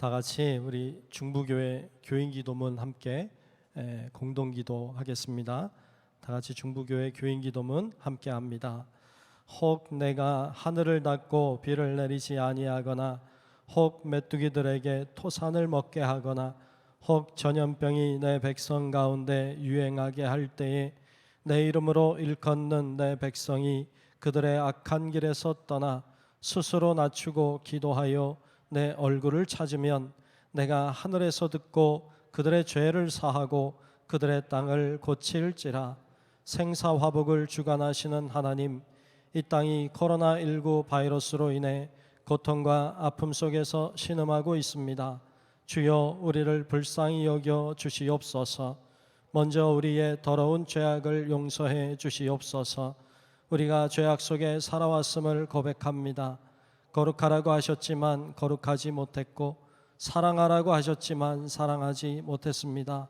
다 같이 우리 중부교회 교인기도문 함께 공동기도 하겠습니다. 다 같이 중부교회 교인기도문 함께 합니다. 혹 내가 하늘을 닫고 비를 내리지 아니하거나 혹 메뚜기들에게 토산을 먹게 하거나 혹 전염병이 내 백성 가운데 유행하게 할 때에 내 이름으로 일컫는 내 백성이 그들의 악한 길에서 떠나 스스로 낮추고 기도하여 내 얼굴을 찾으면 내가 하늘에서 듣고 그들의 죄를 사하고 그들의 땅을 고칠지라. 생사화복을 주관하시는 하나님, 이 땅이 코로나19 바이러스로 인해 고통과 아픔 속에서 신음하고 있습니다. 주여 우리를 불쌍히 여겨 주시옵소서. 먼저 우리의 더러운 죄악을 용서해 주시옵소서. 우리가 죄악 속에 살아왔음을 고백합니다. 거룩하라고 하셨지만 거룩하지 못했고 사랑하라고 하셨지만 사랑하지 못했습니다.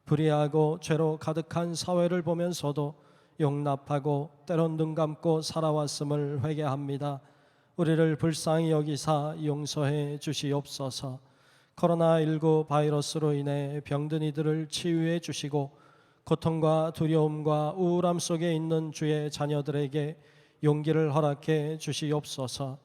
불의하고 죄로 가득한 사회를 보면서도 용납하고 때론 눈 감고 살아왔음을 회개합니다. 우리를 불쌍히 여기사 용서해 주시옵소서. 코로나19 바이러스로 인해 병든 이들을 치유해 주시고 고통과 두려움과 우울함 속에 있는 주의 자녀들에게 용기를 허락해 주시옵소서.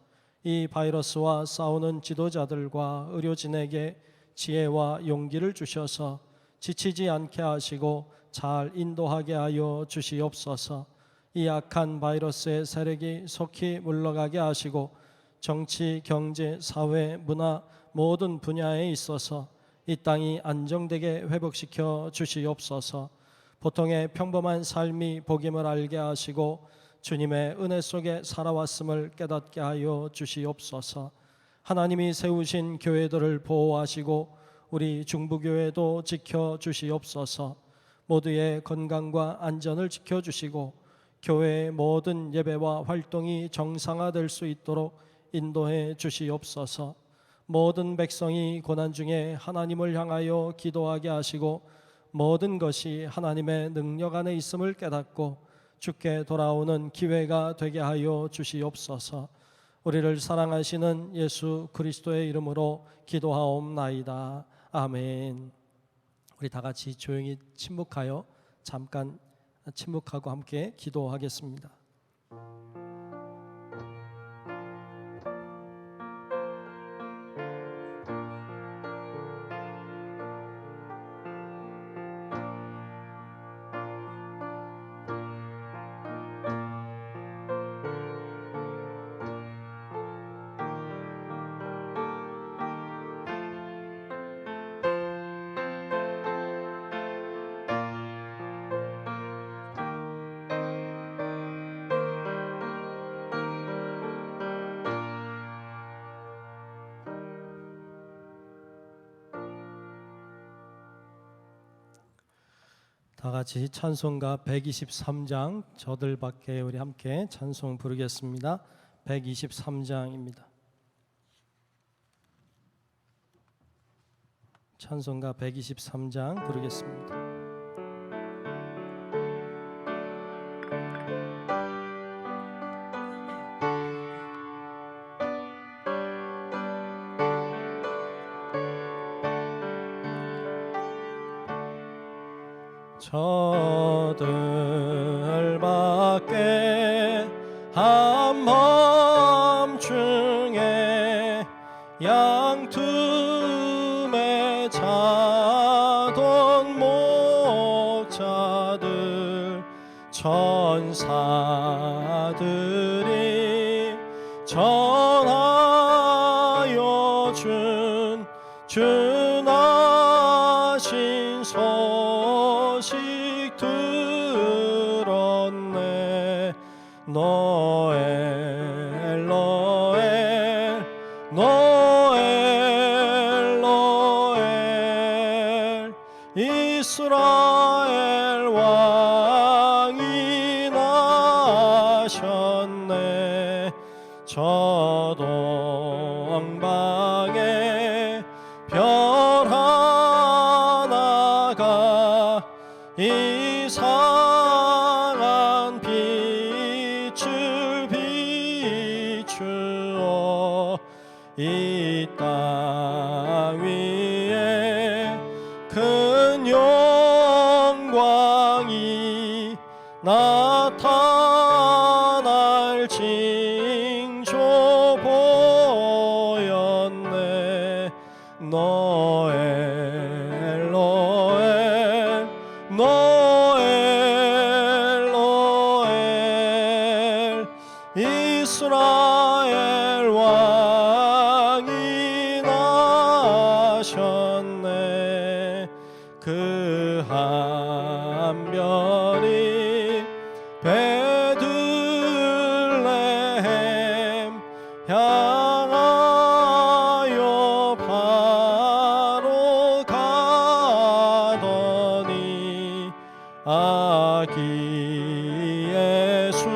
이 바이러스와 싸우는 지도자들과 의료진에게 지혜와 용기를 주셔서 지치지 않게 하시고 잘 인도하게 하여 주시옵소서. 이 악한 바이러스의 세력이 속히 물러가게 하시고 정치, 경제, 사회, 문화 모든 분야에 있어서 이 땅이 안정되게 회복시켜 주시옵소서. 보통의 평범한 삶이 복임을 알게 하시고 주님의 은혜 속에 살아왔음을 깨닫게 하여 주시옵소서. 하나님이 세우신 교회들을 보호하시고 우리 중부교회도 지켜주시옵소서. 모두의 건강과 안전을 지켜주시고 교회의 모든 예배와 활동이 정상화될 수 있도록 인도해 주시옵소서. 모든 백성이 고난 중에 하나님을 향하여 기도하게 하시고 모든 것이 하나님의 능력 안에 있음을 깨닫고 주께 돌아오는 기회가 되게 하여 주시옵소서. 우리를 사랑하시는 예수 그리스도의 이름으로 기도하옵나이다. 아멘. 우리 다 같이 조용히 침묵하여 잠깐 침묵하고 함께 기도하겠습니다. 다 같이 찬송가 123장 저들밖에 우리 함께 찬송 부르겠습니다. 123장입니다. 찬송가 123장 부르겠습니다. 저들밖에 한밤중에 양틈에 자던 목자들 천사들이 전하여 준 주나신 소식 들었네. 노엘 노엘 노엘 노엘 이스라엘 왕이 나셨네. 저 동방에 별 하나가 이상한 빛을 비추어 이 땅 노엘 노엘 노엘 노엘 이스라엘 왕이 나셨네. 그 한별이 베들레헴 향하여 바로 가더니 아기 예수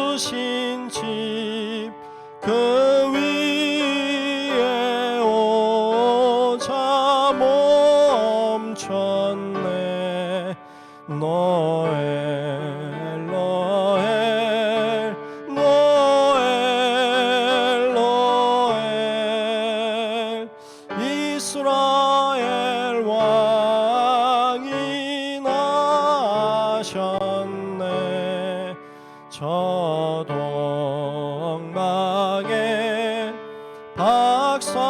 누신 집 그 위에 오자 멈췄네. 노엘 노엘 노엘 노엘 이스라엘 왕이 나셨네. 저 동방에 박사들이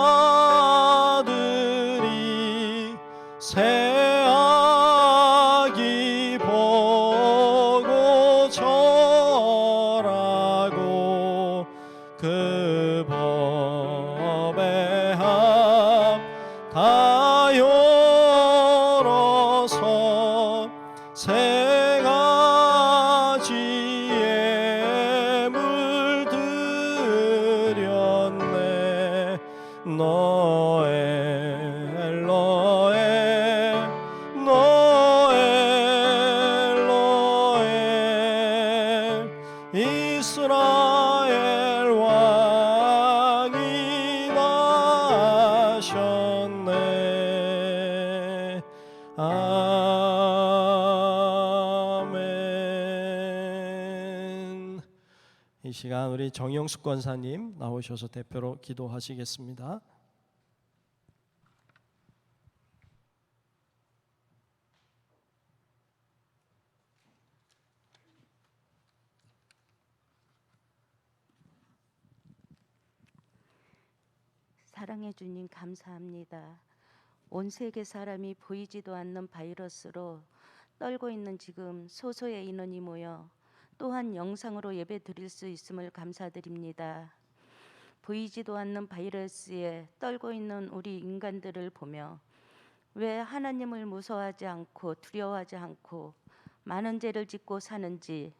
새 아기 보고 절하고 그 법의 합다 열어서 세 가지의 물들였네. 노엘 노엘 노엘 노엘 이스라엘 왕이 나셨네. 아멘. 이 시간 우리 정영숙 권사님 나오셔서 대표로 기도하시겠습니다. 사랑해 주님 감사합니다. 온 세계 사람이 보이지도 않는 바이러스로 떨고 있는 지금 소소의 인원이 모여 또한 영상으로 예배 드릴 수 있음을 감사드립니다. 보이지도 않는 바이러스에 떨고 있는 우리 인간들을 보며 왜 하나님을 무서워하지 않고 두려워하지 않고 많은 죄를 짓고 사는지,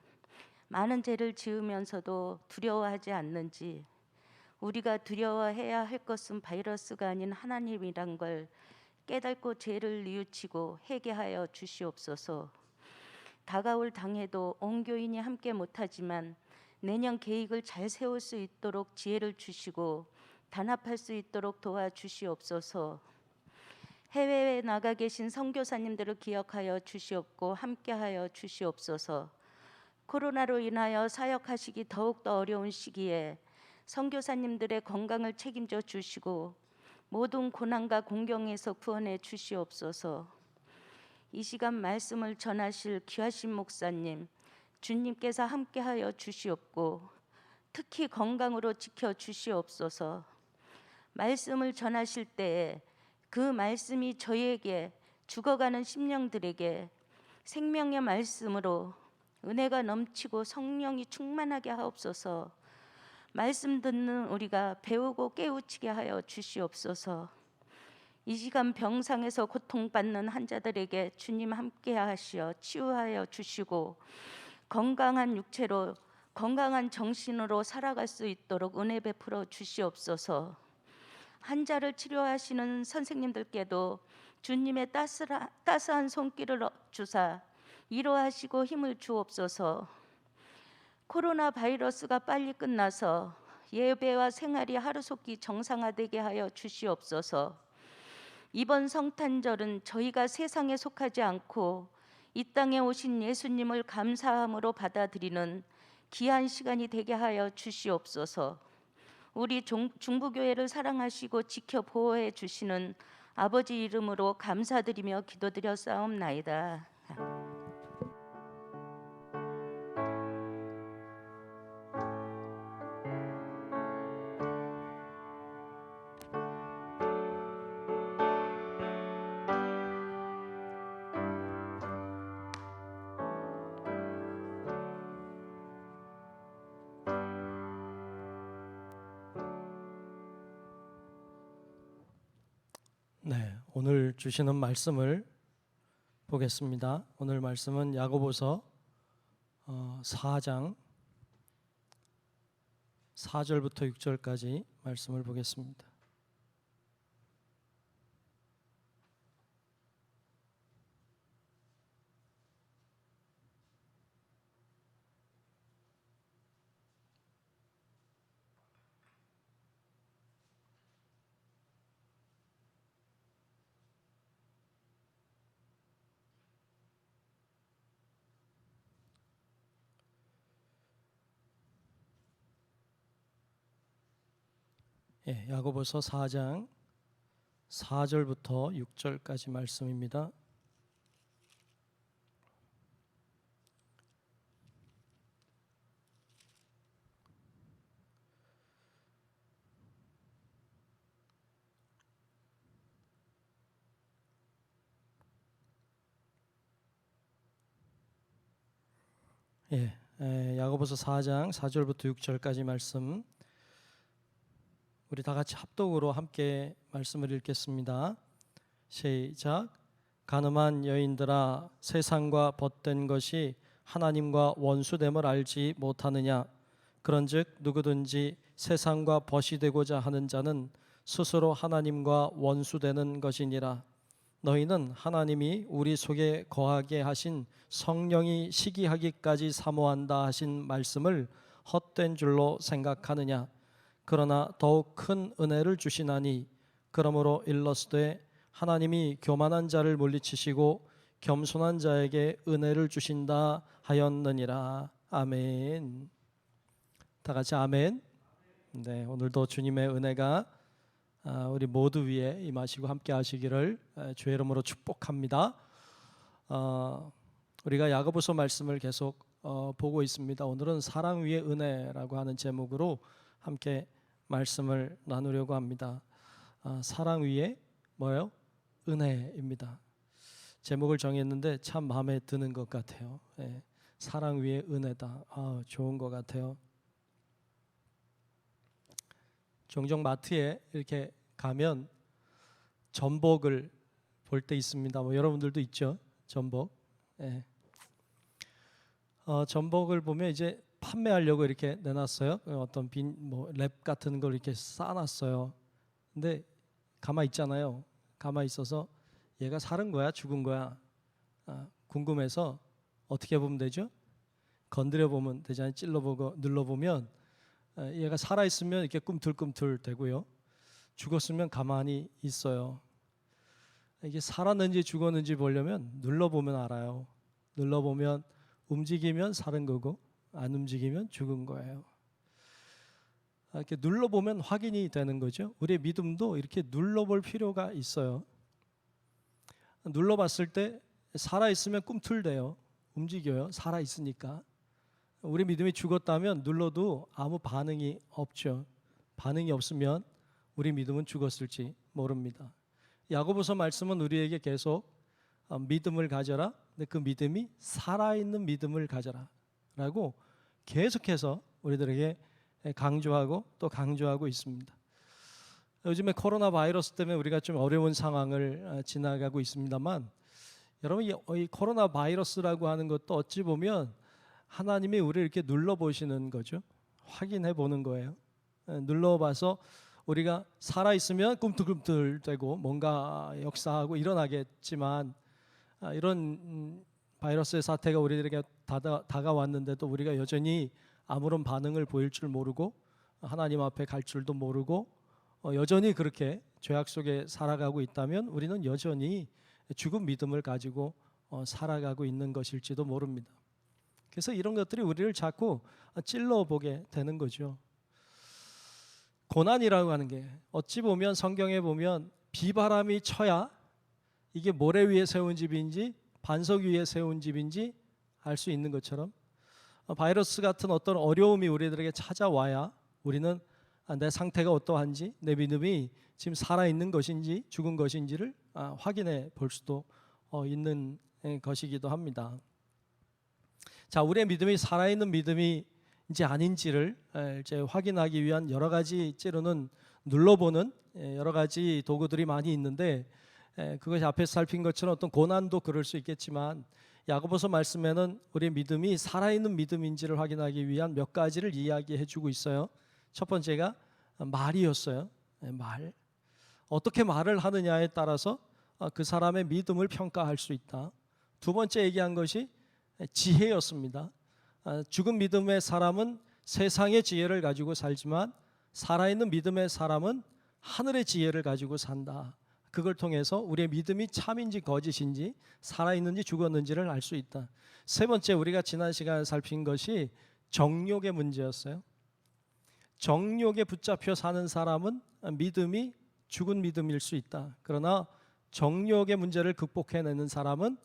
많은 죄를 지으면서도 두려워하지 않는지, 우리가 두려워해야 할 것은 바이러스가 아닌 하나님이란 걸 깨닫고 죄를 뉘우치고 회개하여 주시옵소서. 다가올 당에도 온 교인이 함께 못하지만 내년 계획을 잘 세울 수 있도록 지혜를 주시고 단합할 수 있도록 도와주시옵소서. 해외에 나가 계신 선교사님들을 기억하여 주시옵고 함께하여 주시옵소서. 코로나로 인하여 사역하시기 더욱더 어려운 시기에 선교사님들의 건강을 책임져 주시고 모든 고난과 공경에서 구원해 주시옵소서. 이 시간 말씀을 전하실 귀하신 목사님, 주님께서 함께하여 주시옵고 특히 건강으로 지켜 주시옵소서. 말씀을 전하실 때에 그 말씀이 저희에게 죽어가는 심령들에게 생명의 말씀으로 은혜가 넘치고 성령이 충만하게 하옵소서. 말씀 듣는 우리가 배우고 깨우치게 하여 주시옵소서. 이 시간 병상에서 고통받는 환자들에게 주님 함께 하시어 치유하여 주시고 건강한 육체로 건강한 정신으로 살아갈 수 있도록 은혜 베풀어 주시옵소서. 환자를 치료하시는 선생님들께도 주님의 따스한 손길을 주사 위로하시고 힘을 주옵소서. 코로나 바이러스가 빨리 끝나서 예배와 생활이 하루속히 정상화되게 하여 주시옵소서. 이번 성탄절은 저희가 세상에 속하지 않고 이 땅에 오신 예수님을 감사함으로 받아들이는 귀한 시간이 되게 하여 주시옵소서. 우리 중부교회를 사랑하시고 지켜 보호해 주시는 아버지 이름으로 감사드리며 기도드려 싸움나이다. 네, 오늘 주시는 말씀을 보겠습니다. 오늘 말씀은 야고보서 4장 4절부터 6절까지 말씀을 보겠습니다. 야고보서 4장 4절부터 6절까지 말씀입니다. 야고보서 4장 4절부터 6절까지 말씀 우리 다 같이 합독으로 함께 말씀을 읽겠습니다. 시작. 가늠한 여인들아, 세상과 벗된 것이 하나님과 원수됨을 알지 못하느냐? 그런즉 누구든지 세상과 벗이 되고자 하는 자는 스스로 하나님과 원수되는 것이니라. 너희는 하나님이 우리 속에 거하게 하신 성령이 시기하기까지 사모한다 하신 말씀을 헛된 줄로 생각하느냐? 그러나 더욱 큰 은혜를 주시나니 그러므로 일러스되 하나님이 교만한 자를 물리치시고 겸손한 자에게 은혜를 주신다 하였느니라. 아멘. 다 같이 아멘. 네, 오늘도 주님의 은혜가 우리 모두 위에 임하시고 함께 하시기를 주의 이름으로 축복합니다. 우리가 야고보서 말씀을 계속 보고 있습니다. 오늘은 사랑 위의 은혜라고 하는 제목으로 함께 말씀을 나누려고 합니다. 사랑 위에 뭐예요? 은혜입니다. 제목을 정했는데 참 마음에 드는 것 같아요. 사랑 위에 은혜다. 좋은 것 같아요. 종종 마트에 이렇게 가면 전복을 볼 때 있습니다. 여러분들도 있죠? 전복. 전복을 보면 이제 판매하려고 이렇게 내놨어요. 어떤 랩 같은 걸 이렇게 쌓아놨어요. 근데 가만히 있잖아요. 가만히 있어서 얘가 살은 거야, 죽은 거야? 궁금해서 어떻게 보면 되죠? 건드려 보면 되잖아요. 찔러보고 눌러보면 얘가 살아있으면 이렇게 꿈틀꿈틀 되고요. 죽었으면 가만히 있어요. 이게 살았는지 죽었는지 보려면 눌러보면 알아요. 눌러보면 움직이면 사는 거고 안 움직이면 죽은 거예요. 이렇게 눌러보면 확인이 되는 거죠. 우리의 믿음도 이렇게 눌러볼 필요가 있어요. 눌러봤을 때 살아있으면 꿈틀대요. 움직여요. 살아있으니까. 우리 믿음이 죽었다면 눌러도 아무 반응이 없죠. 반응이 없으면 우리 믿음은 죽었을지 모릅니다. 야고보서 말씀은 우리에게 계속 믿음을 가져라. 근데 그 믿음이 살아있는 믿음을 가져라 라고 계속해서 우리들에게 강조하고 또 강조하고 있습니다. 요즘에 코로나 바이러스 때문에 우리가 좀 어려운 상황을 지나가고 있습니다만 여러분 이 코로나 바이러스라고 하는 것도 어찌 보면 하나님이 우리를 이렇게 눌러보시는 거죠. 확인해 보는 거예요. 눌러봐서 우리가 살아있으면 꿈틀꿈틀대고 뭔가 역사하고 일어나겠지만 이런 바이러스의 사태가 우리들에게 다가왔는데도 우리가 여전히 아무런 반응을 보일 줄 모르고 하나님 앞에 갈 줄도 모르고 여전히 그렇게 죄악 속에 살아가고 있다면 우리는 여전히 죽은 믿음을 가지고 살아가고 있는 것일지도 모릅니다. 그래서 이런 것들이 우리를 자꾸 찔러보게 되는 거죠. 고난이라고 하는 게 어찌 보면 성경에 보면 비바람이 쳐야 이게 모래 위에 세운 집인지 반석 위에 세운 집인지 알 수 있는 것처럼 바이러스 같은 어떤 어려움이 우리들에게 찾아와야 우리는 내 상태가 어떠한지 내 믿음이 지금 살아있는 것인지 죽은 것인지를 확인해 볼 수도 있는 것이기도 합니다. 자, 우리의 믿음이 살아있는 믿음이 이제 아닌지를 이제 확인하기 위한 여러 가지 찌르는 눌러보는 여러 가지 도구들이 많이 있는데 그것이 앞에서 살핀 것처럼 어떤 고난도 그럴 수 있겠지만 야고보서 말씀에는 우리의 믿음이 살아있는 믿음인지를 확인하기 위한 몇 가지를 이야기해 주고 있어요. 첫 번째가 말이었어요. 말. 어떻게 말을 하느냐에 따라서 그 사람의 믿음을 평가할 수 있다. 두 번째 얘기한 것이 지혜였습니다. 죽은 믿음의 사람은 세상의 지혜를 가지고 살지만 살아있는 믿음의 사람은 하늘의 지혜를 가지고 산다. 그걸 통해서 우리의 믿음이 참인지 거짓인지 살아있는지 죽었는지를 알 수 있다. 세 번째, 우리가 지난 시간에 살핀 것이 정욕의 문제였어요. 정욕에 붙잡혀 사는 사람은 믿음이 죽은 믿음일 수 있다. 그러나 정욕의 문제를 극복해내는 사람은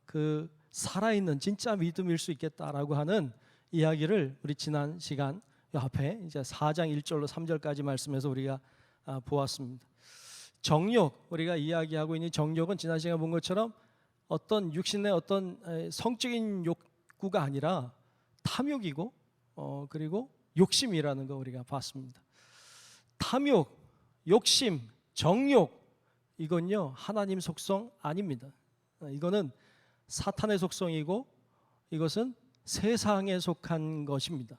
그 살아있는 진짜 믿음일 수 있겠다라고 하는 이야기를 우리 지난 시간 앞에 이제 4장 1절로 3절까지 말씀에서 우리가 보았습니다. 정욕, 우리가 이야기하고 있는 정욕은 지난 시간에 본 것처럼 어떤 육신의 어떤 성적인 욕구가 아니라 탐욕이고 그리고 욕심이라는 거 우리가 봤습니다. 탐욕, 욕심, 정욕, 이건요 하나님 속성 아닙니다. 이거는 사탄의 속성이고 이것은 세상에 속한 것입니다.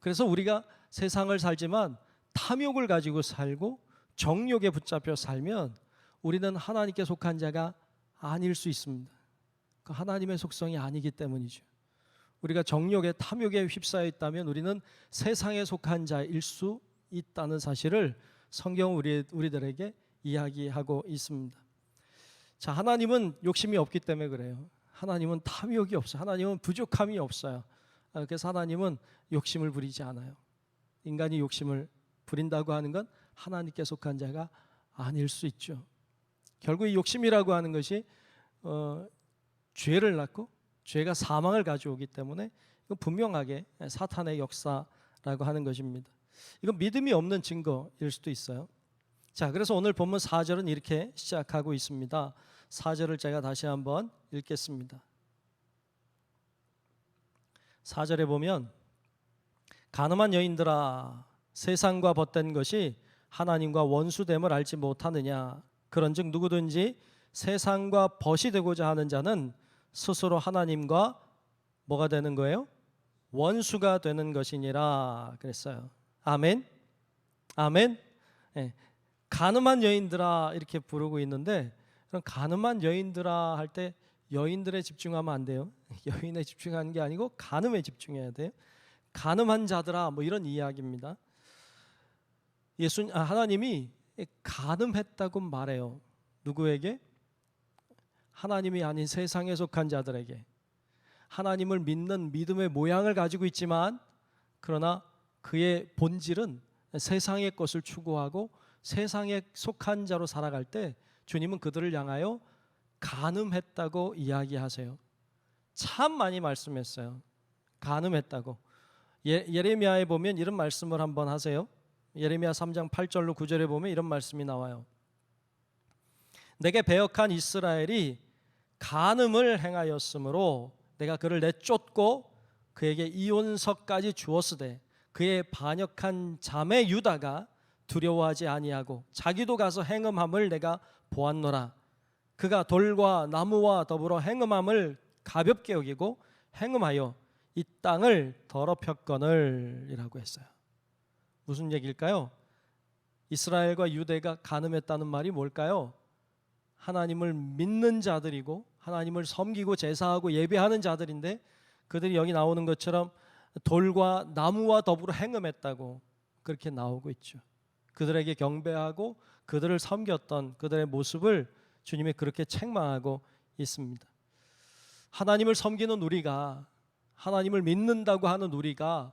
그래서 우리가 세상을 살지만 탐욕을 가지고 살고 정욕에 붙잡혀 살면 우리는 하나님께 속한 자가 아닐 수 있습니다. 그 하나님의 속성이 아니기 때문이죠. 우리가 정욕에 탐욕에 휩싸여 있다면 우리는 세상에 속한 자일 수 있다는 사실을 성경은 우리들에게 이야기하고 있습니다. 자, 하나님은 욕심이 없기 때문에 그래요. 하나님은 탐욕이 없어요. 하나님은 부족함이 없어요. 그래서 하나님은 욕심을 부리지 않아요. 인간이 욕심을 부린다고 하는 건 하나님께 속한 자가 아닐 수 있죠. 결국 이 욕심이라고 하는 것이 죄를 낳고 죄가 사망을 가져오기 때문에 이건 분명하게 사탄의 역사라고 하는 것입니다. 이건 믿음이 없는 증거일 수도 있어요. 자, 그래서 오늘 본문 4절은 이렇게 시작하고 있습니다. 4절을 제가 다시 한번 읽겠습니다. 4절에 보면 가늠한 여인들아 세상과 벗된 것이 하나님과 원수됨을 알지 못하느냐 그런즉 누구든지 세상과 벗이 되고자 하는 자는 스스로 하나님과 뭐가 되는 거예요? 원수가 되는 것이니라 그랬어요. 아멘. 아멘. 네. 가늠한 여인들아 이렇게 부르고 있는데 그럼 가늠한 여인들아 할 때 여인들에 집중하면 안 돼요. 여인에 집중하는 게 아니고 간음에 집중해야 돼요. 간음한 자들아 뭐 이런 이야기입니다. 하나님이 간음했다고 말해요. 누구에게? 하나님이 아닌 세상에 속한 자들에게. 하나님을 믿는 믿음의 모양을 가지고 있지만 그러나 그의 본질은 세상의 것을 추구하고 세상에 속한 자로 살아갈 때 주님은 그들을 향하여 간음했다고 이야기하세요. 참 많이 말씀했어요. 간음했다고. 예레미야에 보면 이런 말씀을 한번 하세요. 예레미야 3장 8절로 9절에 보면 이런 말씀이 나와요. 내게 배역한 이스라엘이 간음을 행하였으므로 내가 그를 내쫓고 그에게 이혼석까지 주었으되 그의 반역한 자매 유다가 두려워하지 아니하고 자기도 가서 행음함을 내가 보았노라. 그가 돌과 나무와 더불어 행음함을 가볍게 여기고 행음하여 이 땅을 더럽혔거늘 이라고 했어요. 무슨 얘기일까요? 이스라엘과 유대가 간음했다는 말이 뭘까요? 하나님을 믿는 자들이고 하나님을 섬기고 제사하고 예배하는 자들인데 그들이 여기 나오는 것처럼 돌과 나무와 더불어 행음했다고 그렇게 나오고 있죠. 그들에게 경배하고 그들을 섬겼던 그들의 모습을 주님이 그렇게 책망하고 있습니다. 하나님을 섬기는 우리가 하나님을 믿는다고 하는 우리가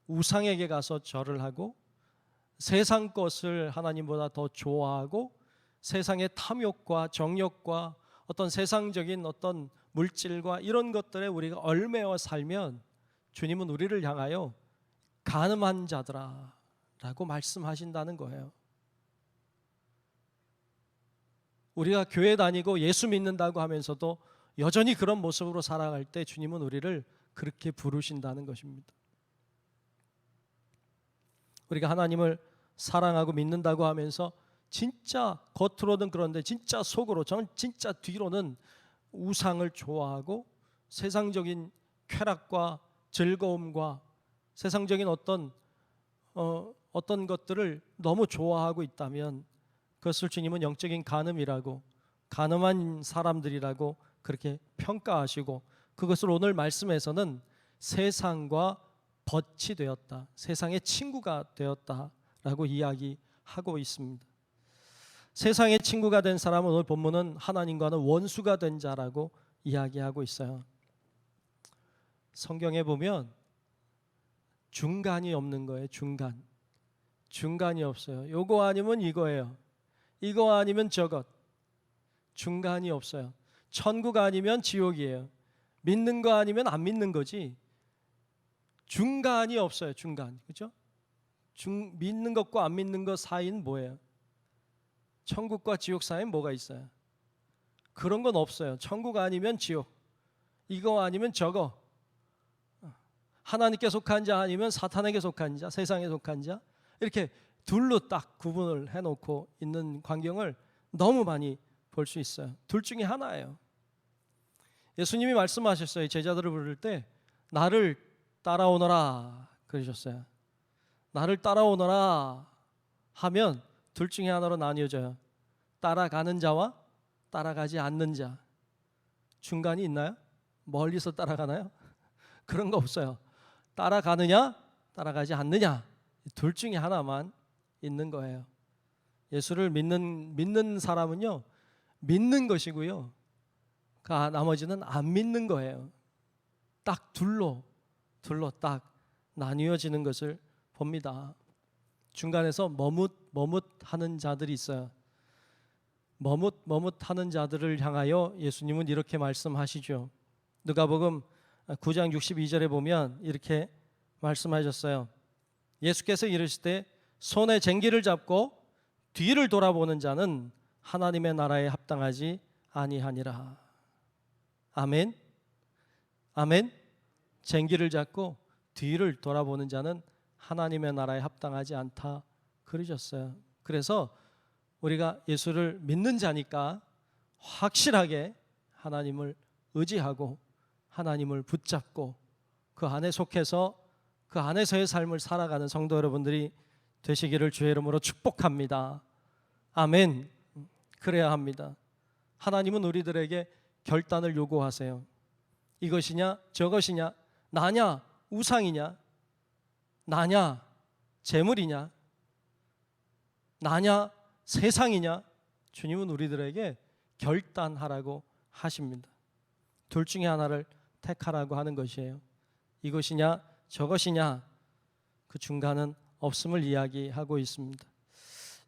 우상에게 가서 절을 하고 세상 것을 하나님보다 더 좋아하고 세상의 탐욕과 정욕과 어떤 세상적인 어떤 물질과 이런 것들에 우리가 얽매여 살면 주님은 우리를 향하여 간음한 자들아 라고 말씀하신다는 거예요. 우리가 교회 다니고 예수 믿는다고 하면서도 여전히 그런 모습으로 살아갈 때 주님은 우리를 그렇게 부르신다는 것입니다. 우리가 하나님을 사랑하고 믿는다고 하면서 진짜 겉으로는 그런데 진짜 속으로, 저는 진짜 뒤로는 우상을 좋아하고 세상적인 쾌락과 즐거움과 세상적인 어떤 것들을 너무 좋아하고 있다면 그것을 주님은 영적인 간음이라고, 간음한 사람들이라고 그렇게 평가하시고, 그것을 오늘 말씀에서는 세상과 벗이 되었다, 세상의 친구가 되었다라고 이야기하고 있습니다. 세상의 친구가 된 사람은 오늘 본문은 하나님과는 원수가 된 자라고 이야기하고 있어요. 성경에 보면 중간이 없는 거예요. 중간이 없어요. 요거 아니면 이거예요. 이거 아니면 저것. 중간이 없어요. 천국 아니면 지옥이에요. 믿는 거 아니면 안 믿는 거지. 중간이 없어요. 중간. 그렇죠? 믿는 것과 안 믿는 것 사이는 뭐예요? 천국과 지옥 사이는 뭐가 있어요? 그런 건 없어요. 천국 아니면 지옥, 이거 아니면 저거, 하나님께 속한 자 아니면 사탄에게 속한 자, 세상에 속한 자, 이렇게 둘로 딱 구분을 해놓고 있는 광경을 너무 많이 볼 수 있어요. 둘 중에 하나예요. 예수님이 말씀하셨어요. 제자들을 부를 때 나를 따라오너라 그러셨어요. 나를 따라오너라 하면 둘 중에 하나로 나뉘어져요. 따라가는 자와 따라가지 않는 자. 중간이 있나요? 멀리서 따라가나요? 그런 거 없어요. 따라가느냐 따라가지 않느냐, 둘 중에 하나만 있는 거예요. 예수를 믿는 사람은요, 믿는 것이고요, 나머지는 안 믿는 거예요. 딱 둘로 딱 나뉘어지는 것을 봅니다. 중간에서 머뭇하는 자들이 있어요. 머뭇하는 자들을 향하여 예수님은 이렇게 말씀하시죠. 누가복음 9장 62절에 보면 이렇게 말씀하셨어요. 예수께서 이르실 때 손에 쟁기를 잡고 뒤를 돌아보는 자는 하나님의 나라에 합당하지 아니하니라. 아멘. 아멘. 쟁기를 잡고 뒤를 돌아보는 자는 하나님의 나라에 합당하지 않다 그러셨어요. 그래서 우리가 예수를 믿는 자니까 확실하게 하나님을 의지하고 하나님을 붙잡고 그 안에 속해서 그 안에서의 삶을 살아가는 성도 여러분들이 되시기를 주의 이름으로 축복합니다. 아멘. 그래야 합니다. 하나님은 우리들에게 결단을 요구하세요. 이것이냐 저것이냐, 나냐 우상이냐, 나냐 재물이냐, 나냐 세상이냐, 주님은 우리들에게 결단하라고 하십니다. 둘 중에 하나를 택하라고 하는 것이에요. 이것이냐 저것이냐, 그 중간은 없음을 이야기하고 있습니다.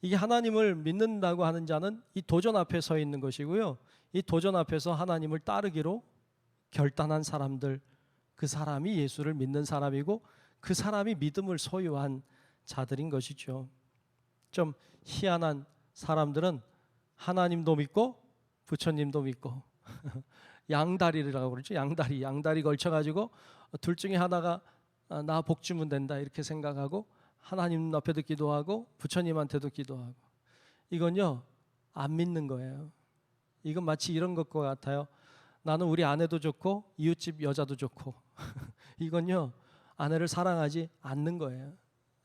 이게 하나님을 믿는다고 하는 자는 이 도전 앞에 서 있는 것이고요, 이 도전 앞에서 하나님을 따르기로 결단한 사람들, 그 사람이 예수를 믿는 사람이고 그 사람이 믿음을 소유한 자들인 것이죠. 좀 희한한 사람들은 하나님도 믿고 부처님도 믿고 양다리라고 그러죠. 양다리 걸쳐가지고 둘 중에 하나가 나 복 주면 된다 이렇게 생각하고 하나님 앞에도 기도하고 부처님한테도 기도하고, 이건요 안 믿는 거예요. 이건 마치 이런 것과 같아요. 나는 우리 아내도 좋고 이웃집 여자도 좋고 이건요 아내를 사랑하지 않는 거예요.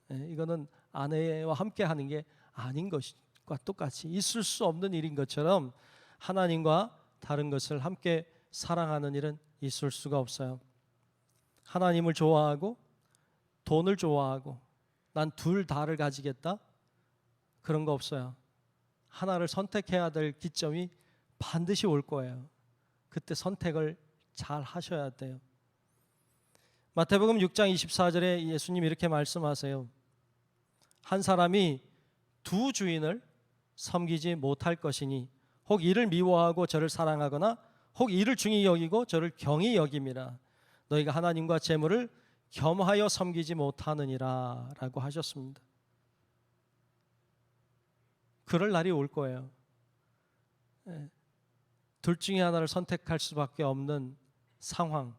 이거는 아내와 함께 하는 게 아닌 것과 똑같이 있을 수 없는 일인 것처럼 하나님과 다른 것을 함께 사랑하는 일은 있을 수가 없어요. 하나님을 좋아하고 돈을 좋아하고 난 둘 다를 가지겠다, 그런 거 없어요. 하나를 선택해야 될 기점이 반드시 올 거예요. 그때 선택을 잘 하셔야 돼요. 마태복음 6장 24절에 예수님이 이렇게 말씀하세요. 한 사람이 두 주인을 섬기지 못할 것이니 혹 이를 미워하고 저를 사랑하거나 혹 이를 중히 여기고 저를 경히 여김이라. 너희가 하나님과 재물을 겸하여 섬기지 못하느니라 라고 하셨습니다. 그럴 날이 올 거예요. 둘 중에 하나를 선택할 수밖에 없는 상황,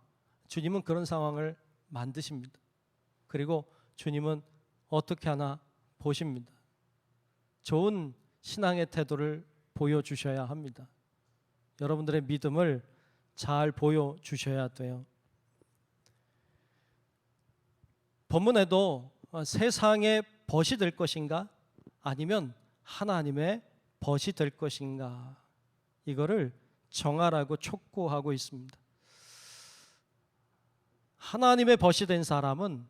주님은 그런 상황을 만드십니다. 그리고 주님은 어떻게 하나 보십니다. 좋은 신앙의 태도를 보여주셔야 합니다. 여러분들의 믿음을 잘 보여주셔야 돼요. 본문에도 세상의 벗이 될 것인가 아니면 하나님의 벗이 될 것인가 이거를 정하라고 촉구하고 있습니다. 하나님의 벗이 된 사람은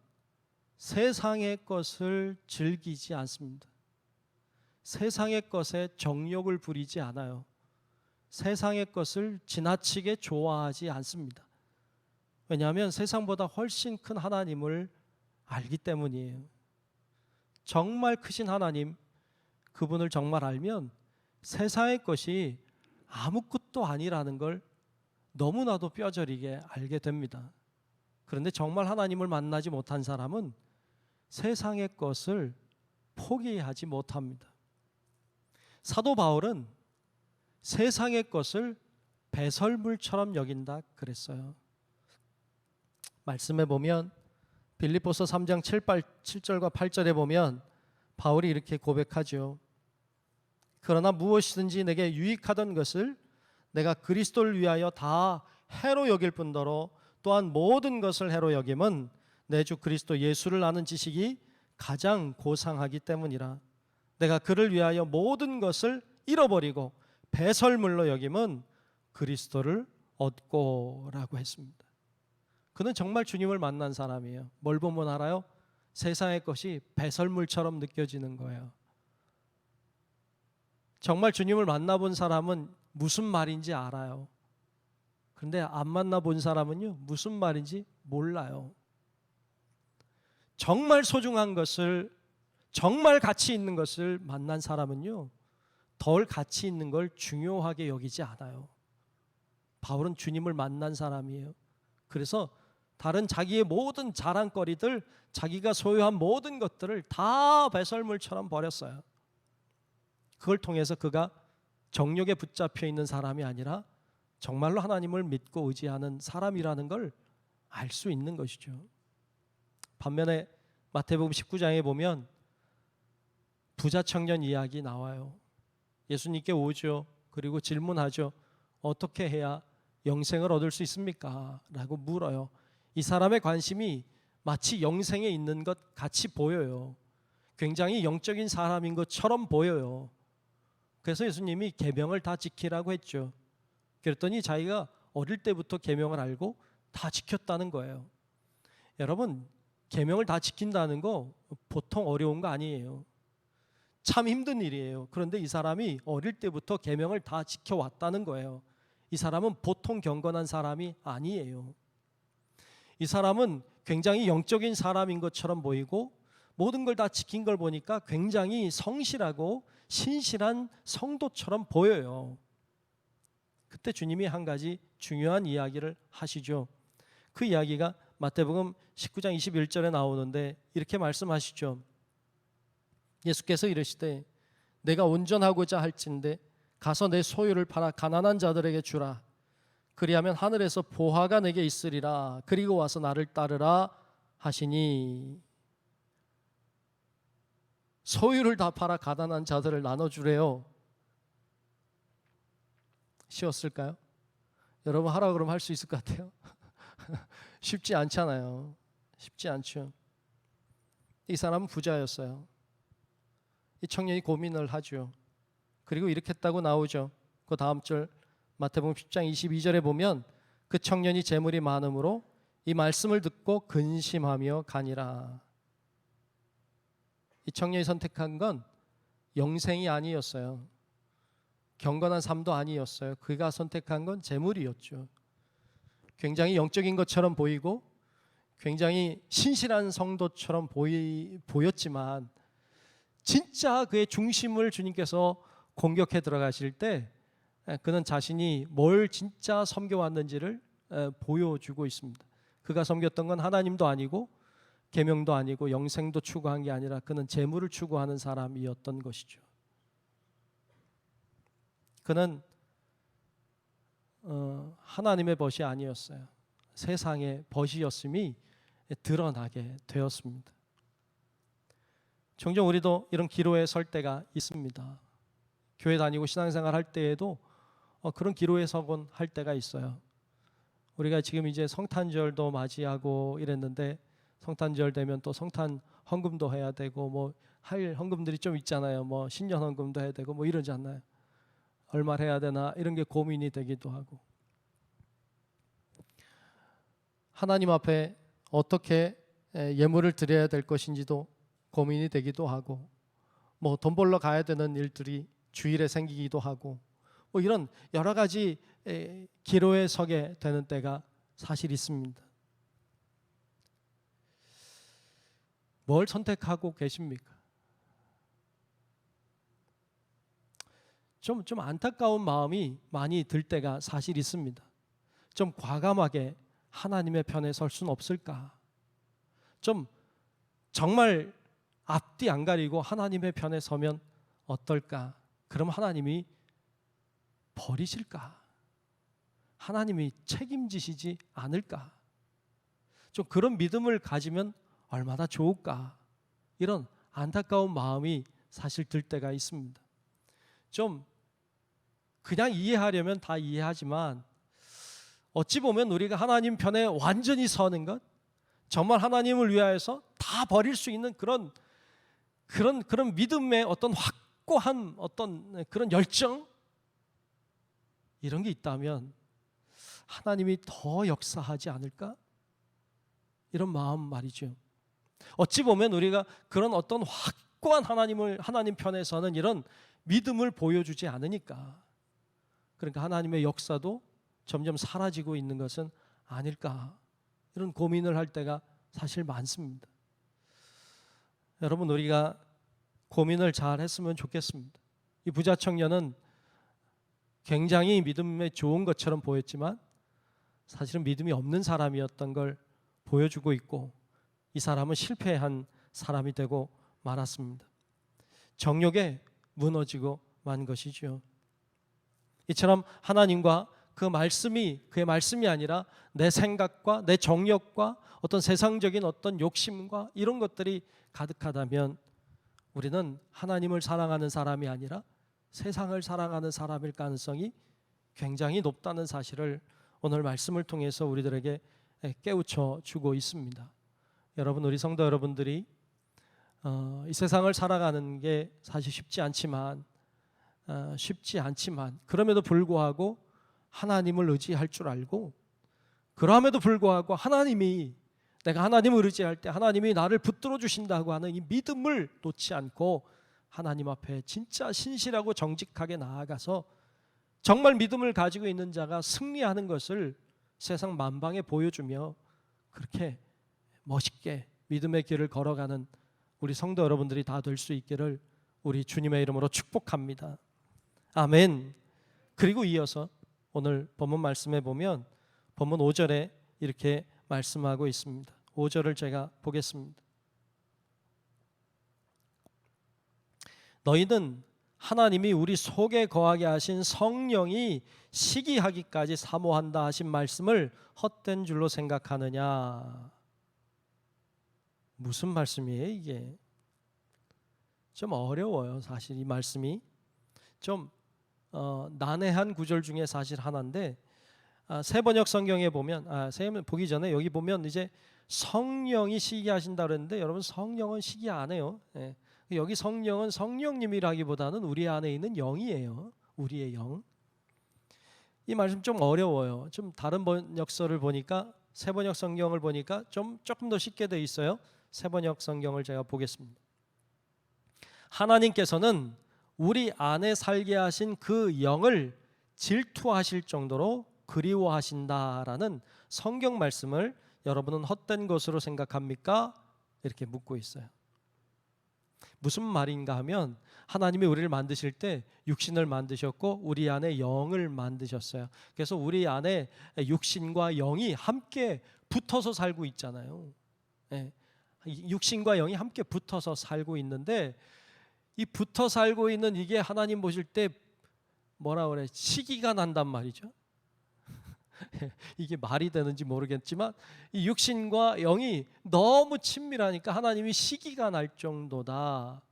세상의 것을 즐기지 않습니다. 세상의 것에 정욕을 부리지 않아요. 세상의 것을 지나치게 좋아하지 않습니다. 왜냐하면 세상보다 훨씬 큰 하나님을 알기 때문이에요. 정말 크신 하나님, 그분을 정말 알면 세상의 것이 아무것도 아니라는 걸 너무나도 뼈저리게 알게 됩니다. 그런데 정말 하나님을 만나지 못한 사람은 세상의 것을 포기하지 못합니다. 사도 바울은 세상의 것을 배설물처럼 여긴다 그랬어요. 말씀에 보면 빌립보서 3장 7절과 8절에 보면 바울이 이렇게 고백하죠. 그러나 무엇이든지 내게 유익하던 것을 내가 그리스도를 위하여 다 해로 여길 뿐더러 또한 모든 것을 해로 여김은 내 주 그리스도 예수를 아는 지식이 가장 고상하기 때문이라. 내가 그를 위하여 모든 것을 잃어버리고 배설물로 여김은 그리스도를 얻고라고 했습니다. 그는 정말 주님을 만난 사람이에요. 뭘 보면 알아요? 세상의 것이 배설물처럼 느껴지는 거예요. 정말 주님을 만나본 사람은 무슨 말인지 알아요. 그런데 안 만나본 사람은요, 무슨 말인지 몰라요. 정말 소중한 것을, 정말 가치 있는 것을 만난 사람은요, 덜 가치 있는 걸 중요하게 여기지 않아요. 바울은 주님을 만난 사람이에요. 그래서 다른 자기의 모든 자랑거리들, 자기가 소유한 모든 것들을 다 배설물처럼 버렸어요. 그걸 통해서 그가 정욕에 붙잡혀 있는 사람이 아니라 정말로 하나님을 믿고 의지하는 사람이라는 걸 알 수 있는 것이죠. 반면에 마태복음 19장에 보면 부자 청년 이야기 나와요. 예수님께 오죠. 그리고 질문하죠. 어떻게 해야 영생을 얻을 수 있습니까? 라고 물어요. 이 사람의 관심이 마치 영생에 있는 것 같이 보여요. 굉장히 영적인 사람인 것처럼 보여요. 그래서 예수님이 계명을 다 지키라고 했죠. 그랬더니 자기가 어릴 때부터 계명을 알고 다 지켰다는 거예요. 여러분, 계명을 다 지킨다는 거 보통 어려운 거 아니에요. 참 힘든 일이에요. 그런데 이 사람이 어릴 때부터 계명을 다 지켜왔다는 거예요. 이 사람은 보통 경건한 사람이 아니에요. 이 사람은 굉장히 영적인 사람인 것처럼 보이고 모든 걸 다 지킨 걸 보니까 굉장히 성실하고 신실한 성도처럼 보여요. 그때 주님이 한 가지 중요한 이야기를 하시죠. 그 이야기가 마태복음 19장 21절에 나오는데 이렇게 말씀하시죠. 예수께서 이르시되 내가 온전하고자 할진대 가서 내 소유를 팔아 가난한 자들에게 주라. 그리하면 하늘에서 보화가 내게 있으리라. 그리고 와서 나를 따르라 하시니. 소유를 다 팔아 가난한 자들을 나눠주래요. 쉬웠을까요? 여러분 하라 그러면 할 수 있을 것 같아요? 쉽지 않잖아요. 쉽지 않죠. 이 사람은 부자였어요. 이 청년이 고민을 하죠. 그리고 이렇게 했다고 나오죠. 그 다음 절 마태복음 10장 22절에 보면 그 청년이 재물이 많음으로 이 말씀을 듣고 근심하며 가니라. 이 청년이 선택한 건 영생이 아니었어요. 경건한 삶도 아니었어요. 그가 선택한 건 재물이었죠. 굉장히 영적인 것처럼 보이고 굉장히 신실한 성도처럼 보였지만 진짜 그의 중심을 주님께서 공격해 들어가실 때 그는 자신이 뭘 진짜 섬겨왔는지를 보여주고 있습니다. 그가 섬겼던 건 하나님도 아니고 계명도 아니고 영생도 추구한 게 아니라 그는 재물을 추구하는 사람이었던 것이죠. 그는 하나님의 벗이 아니었어요. 세상의 벗이었음이 드러나게 되었습니다. 종종 우리도 이런 기로에 설 때가 있습니다. 교회 다니고 신앙생활 할 때에도 그런 기로에 서곤 할 때가 있어요. 우리가 지금 이제 성탄절도 맞이하고 이랬는데 성탄절 되면 또 성탄 헌금도 해야 되고 뭐 할 헌금들이 좀 있잖아요. 뭐 신년 헌금도 해야 되고 뭐 이러지 않나요? 얼마를 해야 되나 이런 게 고민이 되기도 하고, 하나님 앞에 어떻게 예물을 드려야 될 것인지도 고민이 되기도 하고, 뭐 돈 벌러 가야 되는 일들이 주일에 생기기도 하고, 뭐 이런 여러 가지 기로에 서게 되는 때가 사실 있습니다. 뭘 선택하고 계십니까? 좀 안타까운 마음이 많이 들 때가 사실 있습니다. 좀 과감하게 하나님의 편에 설 수는 없을까? 좀 정말 앞뒤 안 가리고 하나님의 편에 서면 어떨까? 그럼 하나님이 버리실까? 하나님이 책임지시지 않을까? 좀 그런 믿음을 가지면 얼마나 좋을까? 이런 안타까운 마음이 사실 들 때가 있습니다. 좀 그냥 이해하려면 다 이해하지만 어찌 보면 우리가 하나님 편에 완전히 서는 것, 정말 하나님을 위하여서 다 버릴 수 있는 그런 믿음의 어떤 확고한 어떤 그런 열정, 이런 게 있다면 하나님이 더 역사하지 않을까? 이런 마음 말이죠. 어찌 보면 우리가 그런 어떤 확고한 하나님 편에 서는 이런 믿음을 보여주지 않으니까, 그러니까 하나님의 역사도 점점 사라지고 있는 것은 아닐까, 이런 고민을 할 때가 사실 많습니다. 여러분, 우리가 고민을 잘 했으면 좋겠습니다. 이 부자 청년은 굉장히 믿음에 좋은 것처럼 보였지만 사실은 믿음이 없는 사람이었던 걸 보여주고 있고, 이 사람은 실패한 사람이 되고 말았습니다. 정욕에 무너지고 만 것이죠. 이처럼 하나님과 그의 말씀이 아니라 내 생각과 내 정욕과 어떤 세상적인 어떤 욕심과 이런 것들이 가득하다면 우리는 하나님을 사랑하는 사람이 아니라 세상을 사랑하는 사람일 가능성이 굉장히 높다는 사실을 오늘 말씀을 통해서 우리들에게 깨우쳐 주고 있습니다. 여러분, 우리 성도 여러분들이 이 세상을 살아가는 게 사실 쉽지 않지만 그럼에도 불구하고 하나님을 의지할 줄 알고, 그럼에도 불구하고 내가 하나님을 의지할 때 하나님이 나를 붙들어 주신다고 하는 이 믿음을 놓지 않고 하나님 앞에 진짜 신실하고 정직하게 나아가서 정말 믿음을 가지고 있는 자가 승리하는 것을 세상 만방에 보여주며 그렇게 멋있게 믿음의 길을 걸어가는 우리 성도 여러분들이 다 될 수 있기를 우리 주님의 이름으로 축복합니다. 아멘. 그리고 이어서 오늘 본문 말씀에 보면 본문 5절에 이렇게 말씀하고 있습니다. 5절을 제가 보겠습니다. 너희는 하나님이 우리 속에 거하게 하신 성령이 시기하기까지 사모한다 하신 말씀을 헛된 줄로 생각하느냐. 무슨 말씀이에요 이게? 좀 어려워요. 사실 이 말씀이 좀 난해한 구절 중에 사실 하나인데, 새 번역 성경에 보면 보기 전에 여기 보면 이제 성령이 시기하신다 그랬는데, 여러분 성령은 시기 안 해요. 여기 성령은 성령님이라기보다는 우리 안에 있는 영이에요. 우리의 영. 이 말씀 좀 어려워요. 좀 다른 번역서를 보니까, 새 번역 성경을 보니까 조금 더 쉽게 돼 있어요. 새 번역 성경을 제가 보겠습니다. 하나님께서는 우리 안에 살게 하신 그 영을 질투하실 정도로 그리워하신다라는 성경 말씀을 여러분은 헛된 것으로 생각합니까? 이렇게 묻고 있어요. 무슨 말인가 하면 하나님이 우리를 만드실 때 육신을 만드셨고 우리 안에 영을 만드셨어요. 그래서 우리 안에 육신과 영이 함께 붙어서 살고 있잖아요. 육신과 영이 함께 붙어서 살고 있는데, 이 붙어 살고 있는 이게 하나님 보실 때 뭐라 그래? 시기가 난단 말이죠. 이게 말이 되는지 모르겠지만 이 육신과 영이 너무 친밀하니까 하나님이 시기가 날 정도다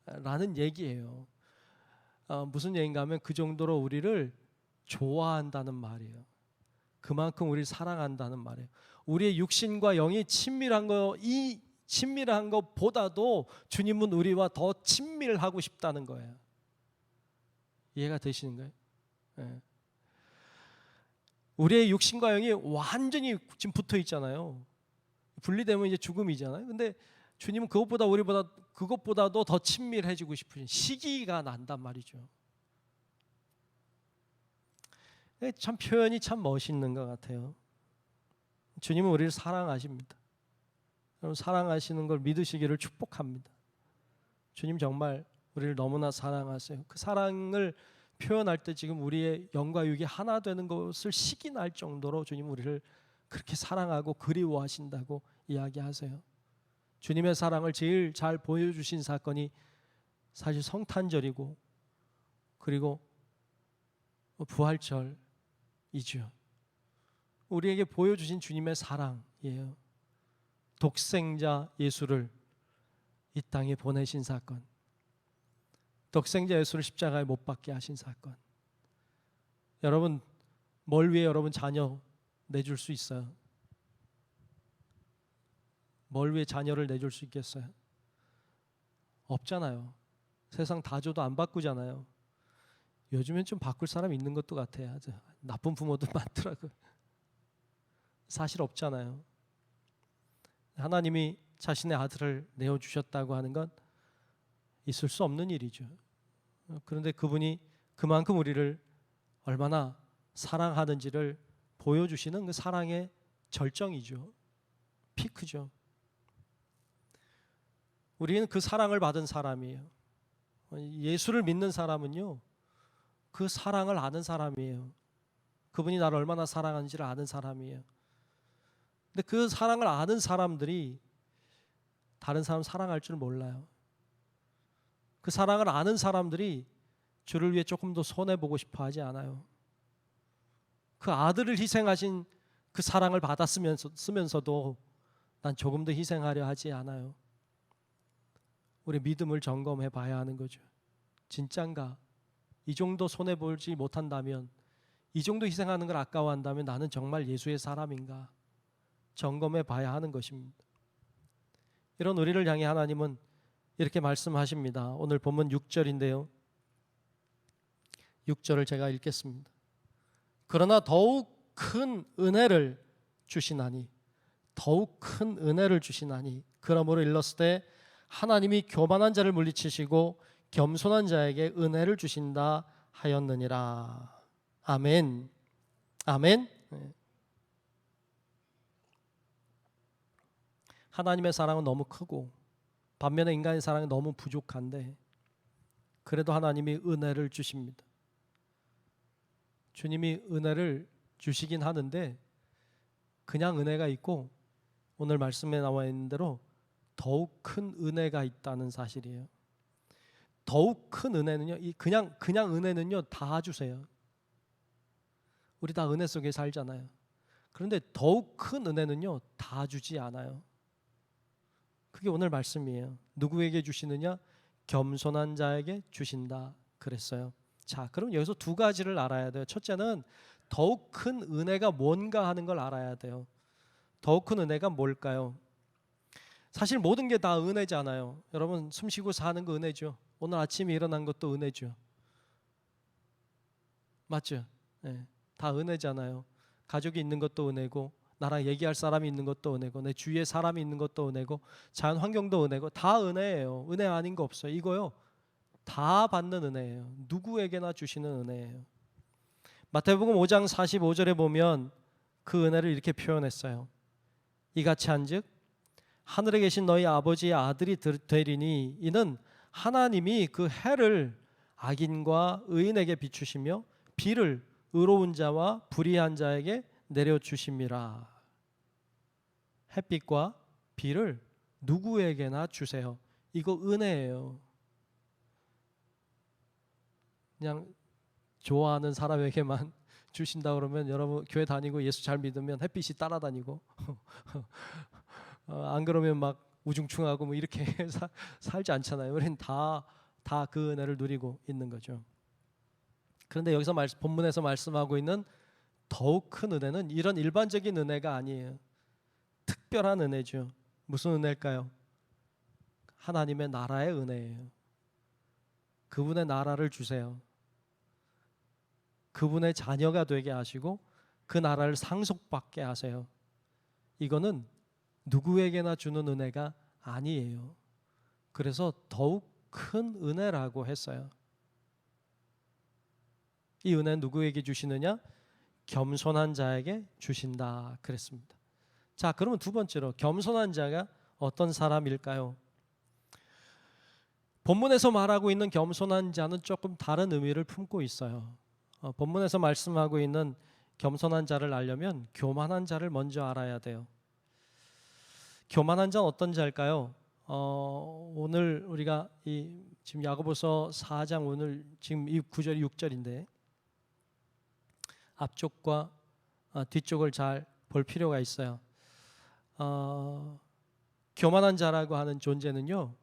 라는 얘기예요. 무슨 얘기인가 하면 그 정도로 우리를 좋아한다는 말이에요. 그만큼 우리를 사랑한다는 말이에요. 우리의 육신과 영이 친밀한 거, 이 친밀한 것보다도 주님은 우리와 더 친밀하고 싶다는 거예요. 이해가 되시는가요? 네. 우리의 육신과 영이 완전히 지금 붙어 있잖아요. 분리되면 이제 죽음이잖아요. 근데 주님은 그것보다도 더 친밀해지고 싶으신 시기가 난단 말이죠. 참 표현이 참 멋있는 것 같아요. 주님은 우리를 사랑하십니다. 여러분 사랑하시는 걸 믿으시기를 축복합니다. 주님 정말 우리를 너무나 사랑하세요. 그 사랑을 표현할 때 지금 우리의 영과 육이 하나 되는 것을 시기 날 정도로 주님 우리를 그렇게 사랑하고 그리워하신다고 이야기하세요. 주님의 사랑을 제일 잘 보여주신 사건이 사실 성탄절이고 그리고 부활절이죠. 우리에게 보여주신 주님의 사랑이에요. 독생자 예수를 이 땅에 보내신 사건, 독생자 예수를 십자가에 못 박게 하신 사건. 여러분 뭘 위해 여러분 자녀 내줄 수 있어요? 뭘 위해 자녀를 내줄 수 있겠어요? 없잖아요. 세상 다 줘도 안 바꾸잖아요. 요즘엔 좀 바꿀 사람 있는 것도 같아요. 나쁜 부모도 많더라고요. 사실 없잖아요. 하나님이 자신의 아들을 내어주셨다고 하는 건 있을 수 없는 일이죠. 그런데 그분이 그만큼 우리를 얼마나 사랑하는지를 보여주시는 그 사랑의 절정이죠. 피크죠. 우리는 그 사랑을 받은 사람이에요. 예수를 믿는 사람은요, 그 사랑을 아는 사람이에요. 그분이 나를 얼마나 사랑하는지를 아는 사람이에요. 근데 그 사랑을 아는 사람들이 다른 사람 사랑할 줄 몰라요. 그 사랑을 아는 사람들이 주를 위해 조금 더 손해보고 싶어 하지 않아요. 그 아들을 희생하신 그 사랑을 받았으면서도 난 조금 더 희생하려 하지 않아요. 우리 믿음을 점검해 봐야 하는 거죠. 진짠가? 이 정도 손해보지 못한다면, 이 정도 희생하는 걸 아까워한다면 나는 정말 예수의 사람인가? 점검해 봐야 하는 것입니다. 이런 우리를 향해 하나님은 이렇게 말씀하십니다. 오늘 본문 6절인데요. 6절을 제가 읽겠습니다. 그러나 더욱 큰 은혜를 주시나니, 더욱 큰 은혜를 주시나니, 그러므로 일렀을 때 하나님이 교만한 자를 물리치시고 겸손한 자에게 은혜를 주신다 하였느니라. 아멘. 아멘. 하나님의 사랑은 너무 크고 반면에 인간의 사랑은 너무 부족한데 그래도 하나님이 은혜를 주십니다. 주님이 은혜를 주시긴 하는데 그냥 은혜가 있고 오늘 말씀에 나와 있는 대로 더욱 큰 은혜가 있다는 사실이에요. 더욱 큰 은혜는요, 그냥 은혜는요 다 주세요. 우리 다 은혜 속에 살잖아요. 그런데 더욱 큰 은혜는요 다 주지 않아요. 그게 오늘 말씀이에요. 누구에게 주시느냐? 겸손한 자에게 주신다 그랬어요. 자, 그럼 여기서 두 가지를 알아야 돼요. 첫째는 더욱 큰 은혜가 뭔가 하는 걸 알아야 돼요. 더욱 큰 은혜가 뭘까요? 사실 모든 게 다 은혜잖아요. 여러분 숨쉬고 사는 거 은혜죠. 오늘 아침에 일어난 것도 은혜죠. 맞죠? 네, 다 은혜잖아요. 가족이 있는 것도 은혜고, 나랑 얘기할 사람이 있는 것도 은혜고, 내 주위에 사람이 있는 것도 은혜고, 자연 환경도 은혜고, 다 은혜예요. 은혜 아닌 거 없어요. 이거요 다 받는 은혜예요. 누구에게나 주시는 은혜예요. 마태복음 5장 45절에 보면 그 은혜를 이렇게 표현했어요. 이같이 한즉 하늘에 계신 너희 아버지의 아들이 되리니 이는 하나님이 그 해를 악인과 의인에게 비추시며 비를 의로운 자와 불의한 자에게 내려주심이라. 햇빛과 비를 누구에게나 주세요. 이거 은혜예요. 그냥 좋아하는 사람에게만 주신다 그러면 여러분 교회 다니고 예수 잘 믿으면 햇빛이 따라다니고 안 그러면 막 우중충하고 뭐 이렇게 살지 않잖아요. 우리는 다 그 은혜를 누리고 있는 거죠. 그런데 여기서 본문에서 말씀하고 있는 더욱 큰 은혜는 이런 일반적인 은혜가 아니에요. 특별한 은혜죠. 무슨 은혜일까요? 하나님의 나라의 은혜예요. 그분의 나라를 주세요. 그분의 자녀가 되게 하시고 그 나라를 상속받게 하세요. 이거는 누구에게나 주는 은혜가 아니에요. 그래서 더욱 큰 은혜라고 했어요. 이 은혜는 누구에게 주시느냐? 겸손한 자에게 주신다 그랬습니다. 자, 그러면 두 번째로 겸손한 자가 어떤 사람일까요? 본문에서 말하고 있는 겸손한 자는 조금 다른 의미를 품고 있어요. 본문에서 말씀하고 있는 겸손한 자를 알려면 교만한 자를 먼저 알아야 돼요. 교만한 자는 어떤 자일까요? 오늘 우리가 지금 야고보서 4장 오늘 지금 이 9절이 6절인데 앞쪽과 뒤쪽을 잘 볼 필요가 있어요. 교만한 자라고 하는 존재는요,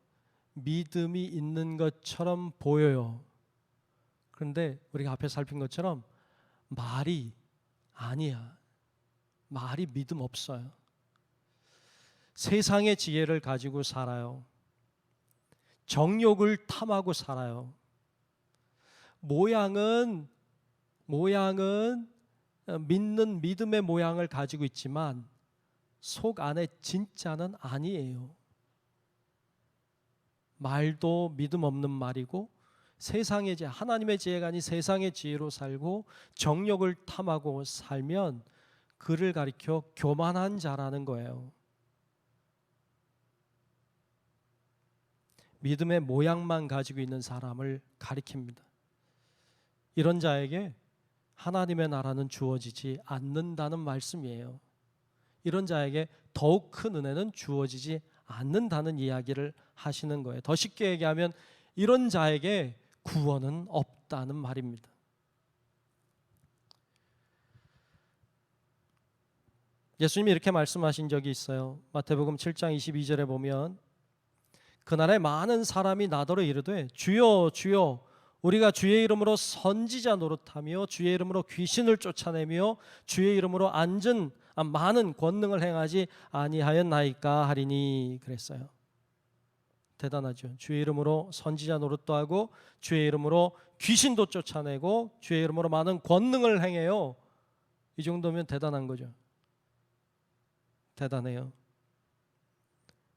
믿음이 있는 것처럼 보여요. 그런데 우리가 앞에 살핀 것처럼 말이 아니야. 말이 믿음 없어요. 세상의 지혜를 가지고 살아요. 정욕을 탐하고 살아요. 모양은 믿는 믿음의 모양을 가지고 있지만 속 안에 진짜는 아니에요. 말도 믿음 없는 말이고 세상의 지혜, 하나님의 지혜가 아닌 세상의 지혜로 살고 정욕을 탐하고 살면 그를 가리켜 교만한 자라는 거예요. 믿음의 모양만 가지고 있는 사람을 가리킵니다. 이런 자에게 하나님의 나라는 주어지지 않는다는 말씀이에요. 이런 자에게 더욱 큰 은혜는 주어지지 않는다는 이야기를 하시는 거예요. 더 쉽게 얘기하면 이런 자에게 구원은 없다는 말입니다. 예수님이 이렇게 말씀하신 적이 있어요. 마태복음 7장 22절에 보면 그날에 많은 사람이 나더러 이르되 주여 주여 우리가 주의 이름으로 선지자 노릇하며 주의 이름으로 귀신을 쫓아내며 주의 이름으로 많은 권능을 행하지 아니하였나이까 하리니 그랬어요. 대단하죠. 주의 이름으로 선지자 노릇도 하고 주의 이름으로 귀신도 쫓아내고 주의 이름으로 많은 권능을 행해요. 이 정도면 대단한 거죠. 대단해요.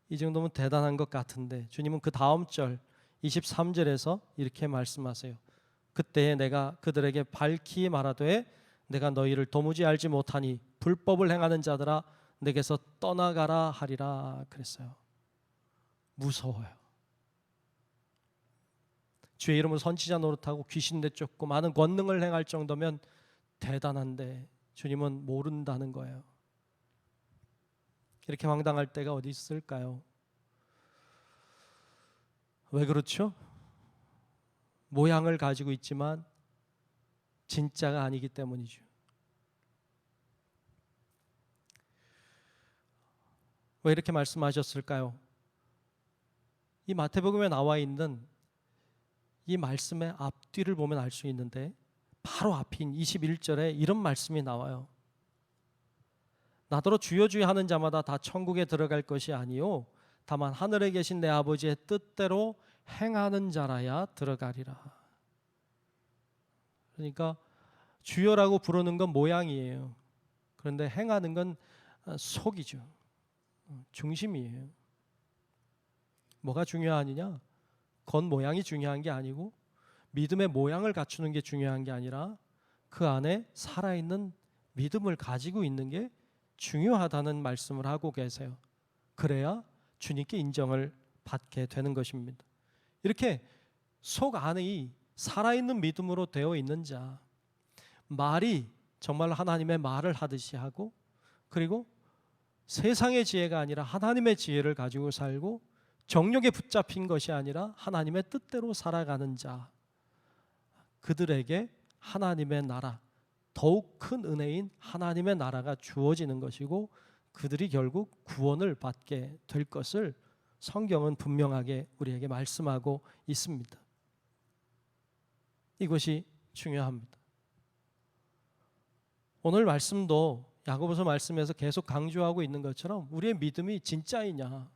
이 정도면 대단한 것 같은데 주님은 그 다음 절 23절에서 이렇게 말씀하세요. 그때에 내가 그들에게 밝히 말하되 내가 너희를 도무지 알지 못하니 불법을 행하는 자들아 내게서 떠나가라 하리라 그랬어요. 무서워요. 주의 이름으로 선지자 노릇하고 귀신 내쫓고 많은 권능을 행할 정도면 대단한데 주님은 모른다는 거예요. 이렇게 황당할 때가 어디 있을까요? 왜 그렇죠? 모양을 가지고 있지만 진짜가 아니기 때문이죠. 왜 이렇게 말씀하셨을까요? 이 마태복음에 나와 있는 이 말씀의 앞뒤를 보면 알 수 있는데 바로 앞인 21절에 이런 말씀이 나와요. 나더러 주여 주여 하는 자마다 다 천국에 들어갈 것이 아니요 다만 하늘에 계신 내 아버지의 뜻대로 행하는 자라야 들어가리라. 그러니까 주여라고 부르는 건 모양이에요. 그런데 행하는 건 속이죠. 중심이에요. 뭐가 중요하느냐? 겉모양이 중요한 게 아니고 믿음의 모양을 갖추는 게 중요한 게 아니라 그 안에 살아있는 믿음을 가지고 있는 게 중요하다는 말씀을 하고 계세요. 그래야 주님께 인정을 받게 되는 것입니다. 이렇게 속 안이 살아있는 믿음으로 되어 있는 자, 말이 정말 하나님의 말을 하듯이 하고 그리고 세상의 지혜가 아니라 하나님의 지혜를 가지고 살고 정욕에 붙잡힌 것이 아니라 하나님의 뜻대로 살아가는 자, 그들에게 하나님의 나라, 더욱 큰 은혜인 하나님의 나라가 주어지는 것이고 그들이 결국 구원을 받게 될 것을 성경은 분명하게 우리에게 말씀하고 있습니다. 이것이 중요합니다. 오늘 말씀도 야고보서 말씀에서 계속 강조하고 있는 것처럼 우리의 믿음이 진짜이냐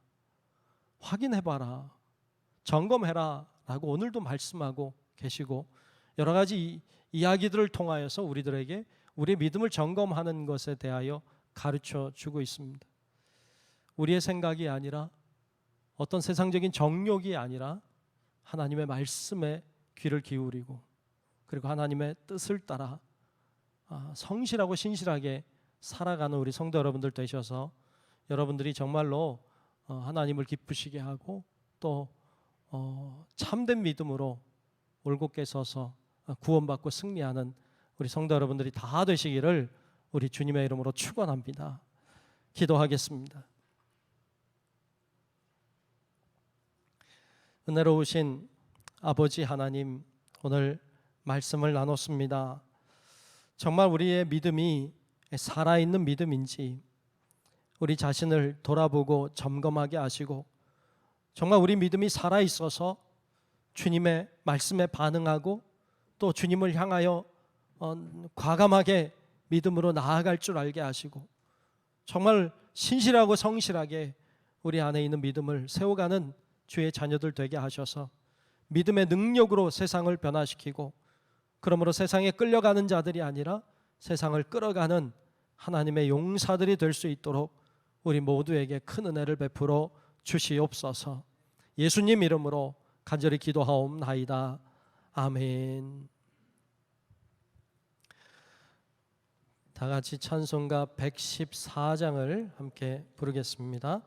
확인해봐라, 점검해라 라고 오늘도 말씀하고 계시고 여러 가지 이야기들을 통하여서 우리들에게 우리의 믿음을 점검하는 것에 대하여 가르쳐 주고 있습니다. 우리의 생각이 아니라 어떤 세상적인 정욕이 아니라 하나님의 말씀에 귀를 기울이고 그리고 하나님의 뜻을 따라 성실하고 신실하게 살아가는 우리 성도 여러분들 되셔서 여러분들이 정말로 하나님을 기쁘시게 하고 또 참된 믿음으로 올곧게 서서 구원받고 승리하는 우리 성도 여러분들이 다 되시기를 우리 주님의 이름으로 축원합니다. 기도하겠습니다. 은혜로우신 아버지 하나님, 오늘 말씀을 나눴습니다. 정말 우리의 믿음이 살아있는 믿음인지 우리 자신을 돌아보고 점검하게 하시고 정말 우리 믿음이 살아있어서 주님의 말씀에 반응하고 또 주님을 향하여 과감하게 믿음으로 나아갈 줄 알게 하시고 정말 신실하고 성실하게 우리 안에 있는 믿음을 세워가는 주의 자녀들 되게 하셔서 믿음의 능력으로 세상을 변화시키고 그러므로 세상에 끌려가는 자들이 아니라 세상을 끌어가는 하나님의 용사들이 될 수 있도록 우리 모두에게 큰 은혜를 베풀어 주시옵소서. 예수님 이름으로 간절히 기도하옵나이다. 아멘. 다 같이 찬송가 114장을 함께 부르겠습니다.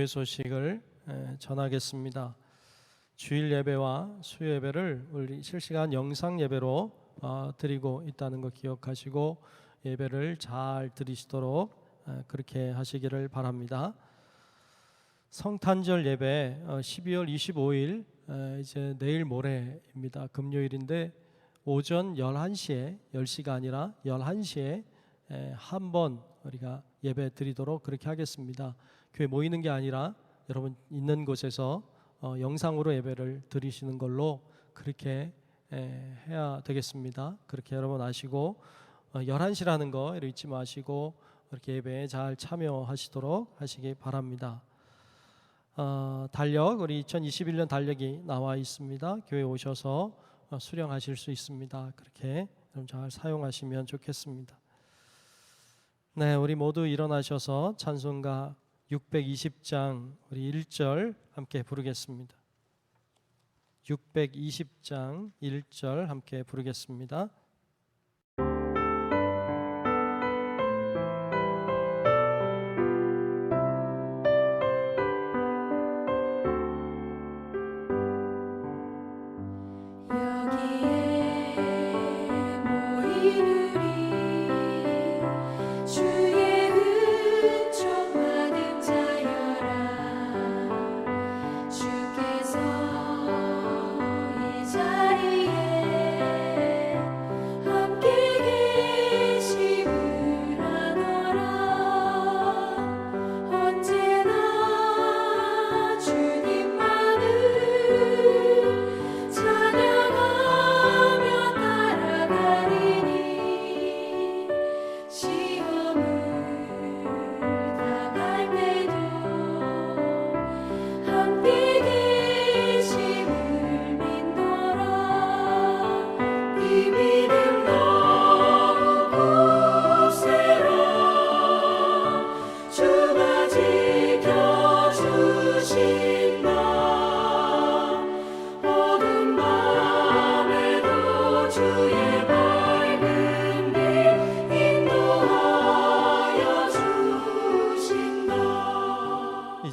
교회 소식을 전하겠습니다. 주일 예배와 수요 예배를 우리 실시간 영상 예배로 드리고 있다는 거 기억하시고 예배를 잘 드리시도록 그렇게 하시기를 바랍니다. 성탄절 예배 12월 25일 이제 내일 모레입니다. 금요일인데 오전 11시에 10시가 아니라 11시에 한 번 우리가 예배 드리도록 그렇게 하겠습니다. 교회 모이는 게 아니라 여러분 있는 곳에서 영상으로 예배를 드리시는 걸로 그렇게 해야 되겠습니다. 그렇게 여러분 아시고 11시라는 거 잊지 마시고 그렇게 예배에 잘 참여하시도록 하시기 바랍니다. 달력, 우리 2021년 달력이 나와 있습니다. 교회 오셔서 수령하실 수 있습니다. 그렇게 좀 잘 사용하시면 좋겠습니다. 네, 우리 모두 일어나셔서 찬송가 620장 우리 1절 함께 부르겠습니다. 620장 1절 함께 부르겠습니다.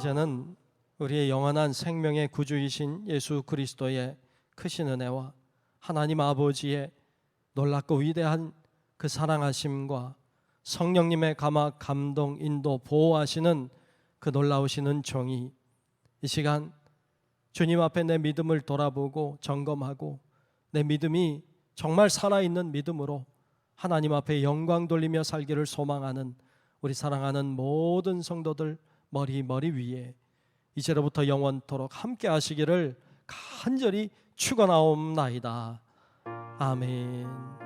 이제는 우리의 영원한 생명의 구주이신 예수 그리스도의 크신 은혜와 하나님 아버지의 놀랍고 위대한 그 사랑하심과 성령님의 감화, 감동, 인도, 보호하시는 그 놀라우신 은총이 이 시간 주님 앞에 내 믿음을 돌아보고 점검하고 내 믿음이 정말 살아있는 믿음으로 하나님 앞에 영광 돌리며 살기를 소망하는 우리 사랑하는 모든 성도들 머리 위에 이제로부터 영원토록 함께 하시기를 간절히 축원하옵나이다. 아멘.